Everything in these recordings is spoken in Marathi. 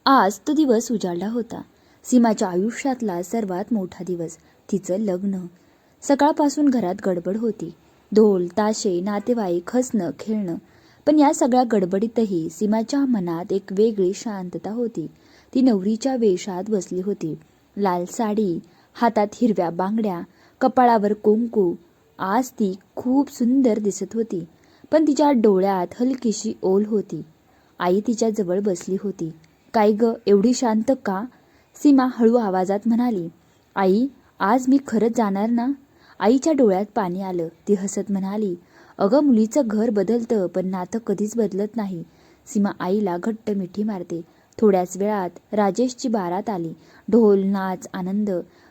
आज तो दिवस उजाडला होता. सीमाच्या आयुष्यातला सर्वात मोठा दिवस, तिचं लग्न. सकाळपासून घरात गडबड होती. ढोल, ताशे, नातेवाईक, हसणं, खेळणं. पण या सगळ्या गडबडीतही सीमाच्या मनात एक वेगळी शांतता होती. ती नवरीच्या वेशात बसली होती. लाल साडी, हातात हिरव्या बांगड्या, कपाळावर कुंकू. आज ती खूप सुंदर दिसत होती. पण तिच्या डोळ्यात हलकीशी ओल होती. आई तिच्या जवळ बसली होती. "काय ग, एवढी शांत का?" सीमा हळू आवाजात म्हणाली. "आई, आज मी खरंच जाणार ना?" आईच्या डोळ्यात पाणी आलं. ती हसत म्हणाली, "अगं, मुलीचं घर बदलतं पण नातं कधीच बदलत नाही." सीमा आईला घट्ट मिठी मारते. थोड्याच वेळात राजेशची बारात आली. ढोल, नाच, आनंद.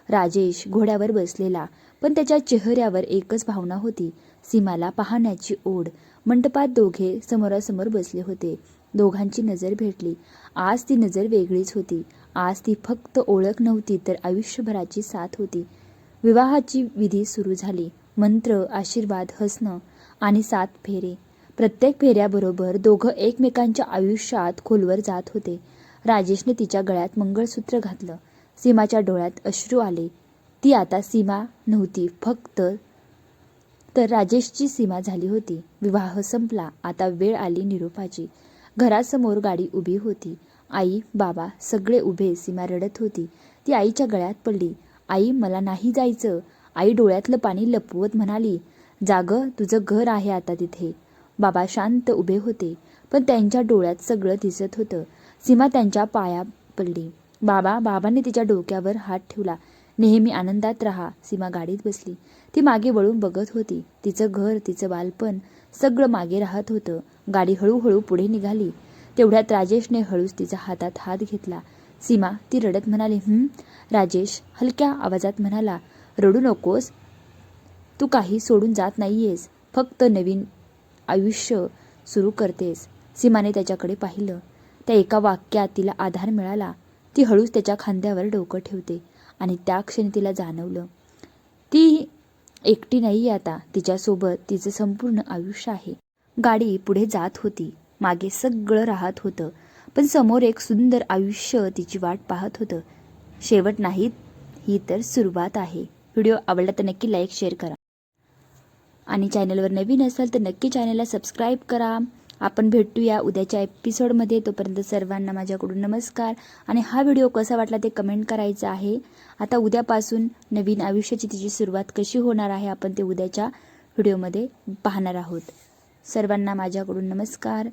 राजेश घोड्यावर बसलेला, पण त्याच्या चेहऱ्यावर एकच भावना होती, सीमाला पाहण्याची ओढ. मंडपात दोघे समोरासमोर बसले होते. दोघांची नजर भेटली. आज ती नजर वेगळीच होती. आज ती फक्त ओळख नव्हती तर आयुष्यभराची साथ होती. विवाहाची विधी सुरू झाली. मंत्र, आशीर्वाद, हसणं आणि 7 फेरे. प्रत्येक फेऱ्याबरोबर दोघं एकमेकांच्या आयुष्यात खोलवर जात होते. राजेशने तिच्या गळ्यात मंगळसूत्र घातलं. सीमाच्या डोळ्यात अश्रू आले. ती आता सीमा नव्हती फक्त, तर राजेशची सीमा झाली होती. विवाह संपला. आता वेळ आली निरोपाची. घरासमोर गाडी उभी होती. आई, बाबा सगळे उभे. सीमा रडत होती. ती आईच्या गळ्यात पडली. "आई, मला नाही जायचं." आई डोळ्यातलं पाणी लपवत म्हणाली, "जागं, तुझं घर आहे आता तिथे." बाबा शांत उभे होते, पण त्यांच्या डोळ्यात सगळं दिसत होतं. सीमा त्यांच्या पाया पडली. बाबांनी तिच्या डोक्यावर हात ठेवला. "नेहमी आनंदात राहा." सीमा गाडीत बसली. ती मागे वळून बघत होती. तिचं घर, तिचं बालपण सगळं मागे राहत होतं. गाडी हळूहळू पुढे निघाली. तेवढ्यात राजेशने हळूच तिचा हातात हात घेतला. सीमा, ती रडत म्हणाली, राजेश हलक्या आवाजात म्हणाला, "रडू नकोस. तू काही सोडून जात नाहीयेस. फक्त नवीन आयुष्य सुरू करतेस." सीमाने त्याच्याकडे पाहिलं. त्या एका वाक्यात तिला आधार मिळाला. ती हळूच त्याच्या खांद्यावर डोकं ठेवते आणि त्या क्षणी तिला जाणवलं, ती एकटी नाहीये आता. तिच्यासोबत तिचं संपूर्ण आयुष्य आहे. गाडी पुढे जात होती. मागे सगळं राहत होतं, पण समोर एक सुंदर आयुष्य तिची वाट पाहत होतं. शेवट नाही, ही तर सुरुवात आहे. व्हिडिओ आवडला तर नक्की लाईक, शेअर करा आणि चॅनलवर नवीन असाल तर नक्की चॅनलला सबस्क्राईब करा. आपण भेटूया उद्याच्या एपिसोडमध्ये. तोपर्यंत सर्वांना माझ्याकडून नमस्कार. आणि हा व्हिडिओ कसा वाटला ते कमेंट करायचं आहे. आता उद्यापासून नवीन आयुष्याची तिची सुरुवात कशी होणार आहे आपण ते उद्याच्या व्हिडिओमध्ये पाहणार आहोत. सर्वांना माझ्याकडून नमस्कार.